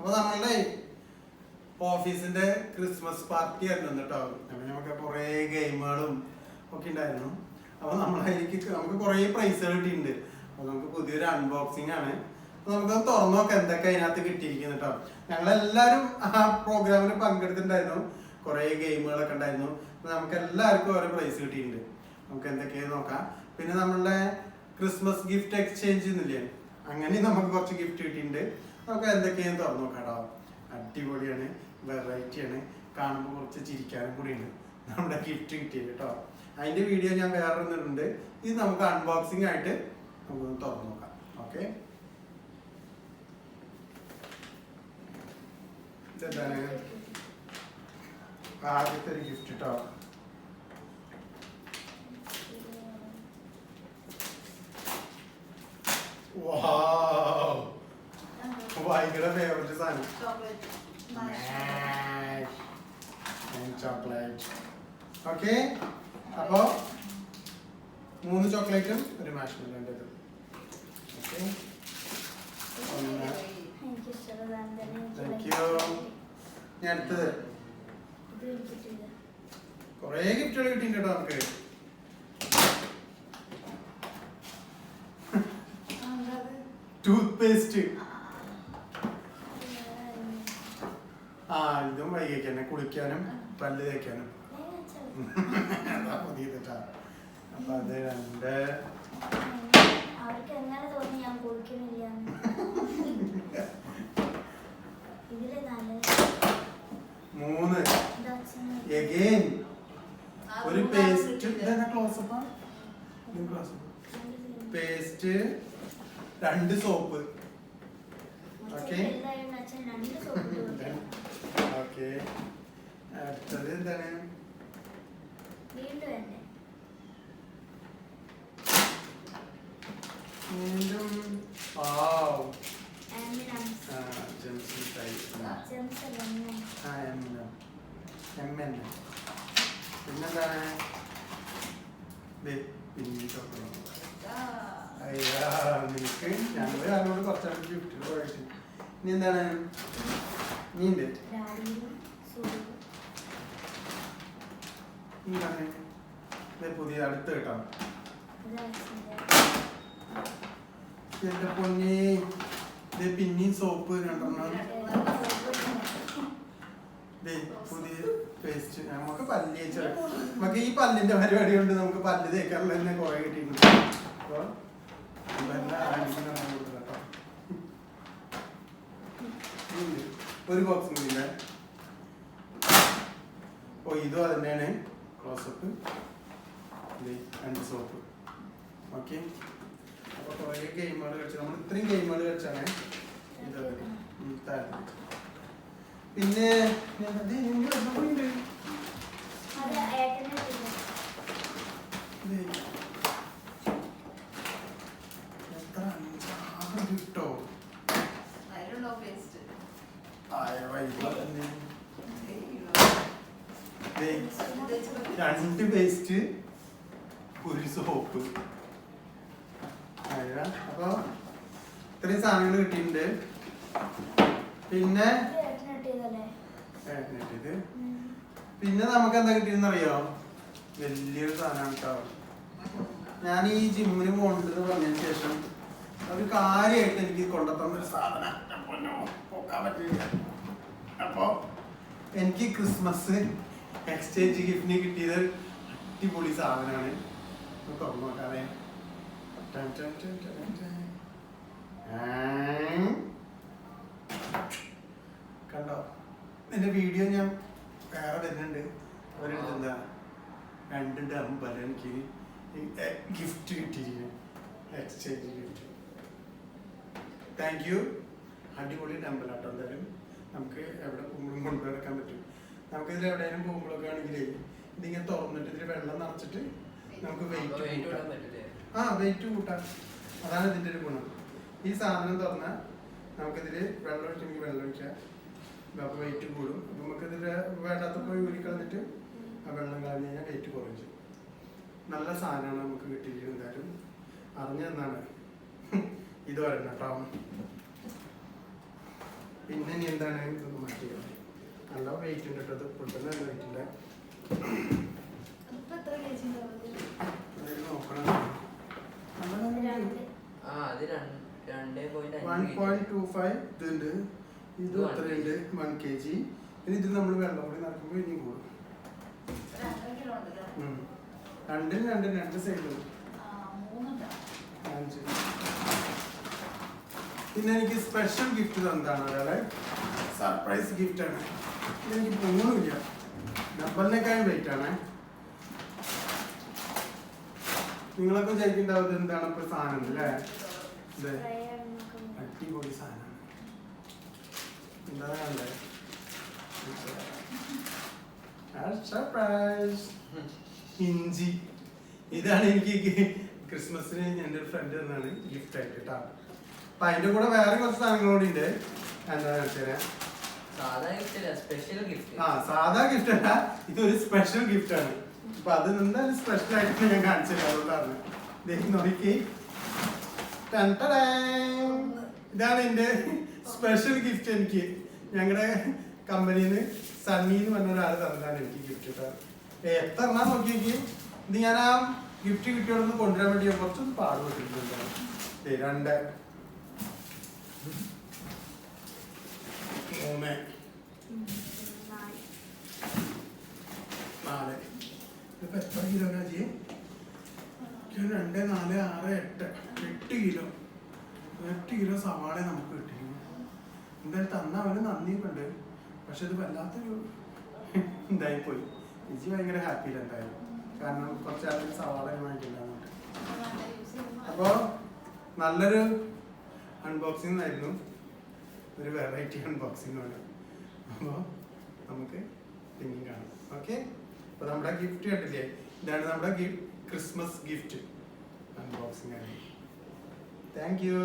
അപ്പോൾ നമ്മളുടെ ഓഫീസിന്റെ ക്രിസ്മസ് പാർട്ടി ആയിരുന്നു കേട്ടോ. അപ്പോൾ നമുക്ക് കുറേ ഗെയിമുകളും ഒക്കെ ഉണ്ടായിരുന്നു. അപ്പോൾ നമുക്ക് കുറേ പ്രൈസുകൾ കിട്ടിയിട്ടുണ്ട്. അപ്പോൾ നമുക്ക് പുതിയൊരു അൺബോക്സിംഗ് ആണ്. അപ്പോൾ നമുക്ക് തുറന്നു നോക്കാം എന്തൊക്കെ അതിനകത്ത് കിട്ടിയിരിക്കുന്നു കേട്ടോ. ഞങ്ങളെല്ലാവരും ആ പ്രോഗ്രാമിൽ പങ്കെടുത്തിട്ടുണ്ടായിരുന്നു. കുറേ ഗെയിമുകളൊക്കെ ഉണ്ടായിരുന്നു. അപ്പോൾ നമുക്ക് എല്ലാവർക്കും ഓരോ പ്രൈസ് കിട്ടിയിട്ടുണ്ട്. നമുക്ക് എന്തൊക്കെയാണെന്ന് നോക്കാം. പിന്നെ നമ്മളുടെ ക്രിസ്മസ് ഗിഫ്റ്റ് എക്സ്ചേഞ്ച് എന്നില്ലേ, അങ്ങനെ നമുക്ക് കുറച്ച് ഗിഫ്റ്റ് കിട്ടിയിട്ടുണ്ട്. നമുക്ക് എന്തൊക്കെയാണെന്ന് തുറന്നു നോക്കാം കേട്ടോ. അടിപൊളിയാണ്, വെറൈറ്റിയാണ്, കാണുമ്പോൾ കുറച്ച് ചിരിക്കാനും കൂടിയുണ്ട് നമ്മുടെ ഗിഫ്റ്റ് കിട്ടിയത് കേട്ടോ. അതിൻ്റെ വീഡിയോ ഞാൻ വേറെ ഒന്നിട്ടുണ്ട്. ഇത് നമുക്ക് അൺബോക്സിംഗ് ആയിട്ട് നമുക്ക് തുറന്നു നോക്കാം. ഓക്കെ, ഇതെന്താണ് ആദ്യത്തെ ഒരു ഗിഫ്റ്റ് കേട്ടോ. ഭയങ്കര ഫേവറേറ്റ് സാധനം, ചോക്ലേറ്റ്. ഓക്കെ, അപ്പോ 3 ചോക്ലേറ്റും ഒരു മാഷ്മെല്ലോൻ്റെ ഇത്. Okay, thank you. ഞാൻ അടുത്തത് കുറേ ഗിഫ്റ്റുകൾ കിട്ടിയിട്ടുണ്ട് കേട്ടോ നമുക്ക്. Tooth paste. ഇതും വൈകിക്ക് തന്നെ കുളിക്കാനും പല്ല് തേക്കാനും. അതാ പുതിയതാ. അപ്പൊ അത് 2 3 എഗെയിൻ ഒരു പേസ്റ്റ്. ക്ലോസപ്പാ പേസ്റ്റ്, 2 സോപ്പ്. ഓക്കെ ഓക്കെ, അടുത്തത് എന്താണ്? വീണ്ടും പിന്നെന്താണ്? നിനക്ക് ഞങ്ങള് അതിനോട് കുറച്ചാണ് ഗിഫ്റ്റുകൾ പോയിട്ട്. ഇനി എന്താണ്? നീണ്ട് പുതിയ അടുത്ത് കേട്ടോ. എന്റെ പൊന്നി, പിന്നെയും സോപ്പ് 2 പുതിയ പേസ്റ്റ്. നമുക്ക് പല്ല് തേച്ചാൽ നമുക്ക് ഈ പല്ലിന്റെ പരിപാടി കൊണ്ട് നമുക്ക് പല്ല് തേക്കാനുള്ള തന്നെ കുറെ കിട്ടിയിട്ടുണ്ട്. അപ്പോൾ ഒരു ബോക്സ് കൂടിയില്ലേ. ഇതും അത് തന്നെയാണ്. Close-up, 2 soap. ഓക്കെ, അപ്പോൾ കുറേ ഗെയിമുകൾ കളിച്ചു. നമ്മൾ ഇത്രയും ഗെയിമുകൾ കളിച്ചാണ് ഇത്. പിന്നെ കിട്ടോ 2 പേസ്റ്റ്, 1 സോപ്പ്. അപ്പൊ ഇത്രയും സാധനങ്ങൾ കിട്ടിയിട്ടുണ്ട്. പിന്നെ പിന്നെ നമുക്ക് എന്താ കിട്ടിയെന്ന് അറിയോ? വലിയൊരു സാധനമാണ് കേട്ടോ. ഞാൻ ഈ ജിമ്മിന് പോകണ്ടെന്ന് പറഞ്ഞതിന് ശേഷം ഒരു കാര്യമായിട്ട് എനിക്ക് കൊണ്ടുത്തന്നൊരു സാധനം പോക്കാൻ പറ്റില്ല. അപ്പോൾ എനിക്ക് ക്രിസ്മസ് എക്സ്ചേഞ്ച് ഗിഫ്റ്റിന് കിട്ടിയത് അടിപൊളി സാധനമാണ്. തുറന്നു നോക്കാതെ കണ്ടോ? എൻ്റെ വീഡിയോ ഞാൻ വേറെ വരുന്നുണ്ട്. അവരെടുത്ത് എന്താ 2 ഡംബൽ എനിക്ക് ഗിഫ്റ്റ് കിട്ടിയിരിക്കുന്നു, എക്സ്ചേഞ്ച് ഗിഫ്റ്റ്. Thank you. അടിപൊളി ഡംബലാട്ടോ. എന്തായാലും നമുക്ക് എവിടെ പോകുമ്പോഴും കൊണ്ടു നടക്കാൻ പറ്റും. നമുക്കിതിൽ എവിടെയെങ്കിലും പോകുമ്പോഴൊക്കെ ആണെങ്കിലേ ഇതിങ്ങനെ തുറന്നിട്ട് ഇതിൽ വെള്ളം നിറച്ചിട്ട് നമുക്ക് വെയിറ്റ് കൂട്ടാം. അതാണ് ഇതിൻ്റെ ഒരു ഗുണം. ഈ സാധനം തുറന്നാൽ നമുക്കിതിൽ വെള്ളം ഒഴിച്ചെങ്കിൽ വെള്ളം ഒഴിക്കാം. അപ്പോൾ വെയിറ്റ് കൂടും. അപ്പം നമുക്കിതിൽ വേണ്ടാത്തപ്പോൾ ഊരിക്കളഞ്ഞിട്ട് ആ വെള്ളം കളഞ്ഞ് കഴിഞ്ഞാൽ വെയിറ്റ് കുറഞ്ഞു. നല്ല സാധനമാണ് നമുക്ക് കിട്ടിയിരിക്കുന്നത്. എന്തായാലും അറിഞ്ഞു തന്നാണ് ഇത് വരണം കേട്ടോ. പിന്നെ ഇനി എന്താണ് ഇതൊന്ന് മാറ്റിയത് നല്ല വെയിറ്റ് ഉണ്ട് കേട്ടോ. ഇത് പൊട്ടുന്ന നല്ല വെയിറ്റ് ഉണ്ട്. നോക്കണം. 1.25 ഇതുണ്ട്. ഇത് എത്രയുണ്ട്? 1 kg. ഇനി ഇത് നമ്മൾ വെള്ളം കൂടി നടക്കുമ്പോൾ ഇനിയും കൂടും. രണ്ട് സൈഡിലും 5. പിന്നെ എനിക്ക് സ്പെഷ്യൽ ഗിഫ്റ്റ് തന്നതാണ് ഒരാളെ. സർപ്രൈസ് ഗിഫ്റ്റ് ആണ്. ഇതെനിക്ക് പൊങ്ങുന്നില്ല. ഡബിളിനേക്കാളും വെയിറ്റ് ആണ്. നിങ്ങളൊക്കെ വിചാരിക്കുന്നുണ്ടാവും എന്താണ് ഇപ്പൊ സാധനം അല്ലേ? ഇത് അടിപൊളി സാധനമാണ്. എന്താ സർപ്രൈസ് ഇഞ്ചി. ഇതാണ് എനിക്ക് ക്രിസ്മസിന് എൻ്റെ ഒരു ഫ്രണ്ട് തന്നാണ് ഗിഫ്റ്റ് ആയിട്ട് കേട്ടോ. അപ്പൊ അതിന്റെ കൂടെ വേറെ കുറച്ച് സാധനങ്ങളോട് ഉണ്ട്. എന്താണെന്ന് വെച്ചാൽ സാധാ ഗിഫ്റ്റ് അല്ല, ഇതൊരു സ്പെഷ്യൽ ഗിഫ്റ്റ് ആണ്. അപ്പൊ അത് എന്തായാലും സ്പെഷ്യൽ ആയിട്ട് ഞാൻ കാണിച്ചത്. അതുകൊണ്ടാണ് നോക്കി. ഇതാണ് എന്റെ സ്പെഷ്യൽ ഗിഫ്റ്റ്. എനിക്ക് ഞങ്ങളുടെ കമ്പനിന്ന് സണ്ണി എന്ന് പറഞ്ഞ ഒരാൾ തന്നതാണ് എനിക്ക് ഗിഫ്റ്റ് കേട്ടോ. എത്ര എണ്ണം നോക്കി. ഇത് ഞാൻ ആ ഗിഫ്റ്റ് കിട്ടിയോടൊന്ന് കൊണ്ടുവരാൻ വേണ്ടി കുറച്ചൊന്ന് പാടുപെട്ടിട്ടുണ്ട്. 2 3 4. ഇതിപ്പോ എത്ര കിലോനാ ചെയ്യും? 2 4 6 8 കിലോ. 8 കിലോ സവാള നമുക്ക് കിട്ടിയിരുന്നു. എന്തായാലും തന്ന അവന് നന്ദിയൊക്കെ ഉണ്ട്. പക്ഷെ ഇത് വല്ലാത്തൊരു ഇതായിപ്പോയി. ഇജി ഭയങ്കര ഹാപ്പിയില്ല എന്തായാലും. കാരണം കുറച്ചാളുകൾ സവാള വാങ്ങിക്കില്ല. അപ്പോ നല്ലൊരു അൺബോക്സിംഗ് ആയിരുന്നു. ഒരു വെറൈറ്റി അൺബോക്സിംഗ് ആണ്. അപ്പോൾ നമുക്ക് പിന്നെയും കാണാം. ഓക്കെ. അപ്പോൾ നമ്മുടെ ഗിഫ്റ്റ് കണ്ടില്ലേ? ഇതാണ് നമ്മുടെ ക്രിസ്മസ് ഗിഫ്റ്റ് അൺബോക്സിംഗ് ആണ്. Thank you.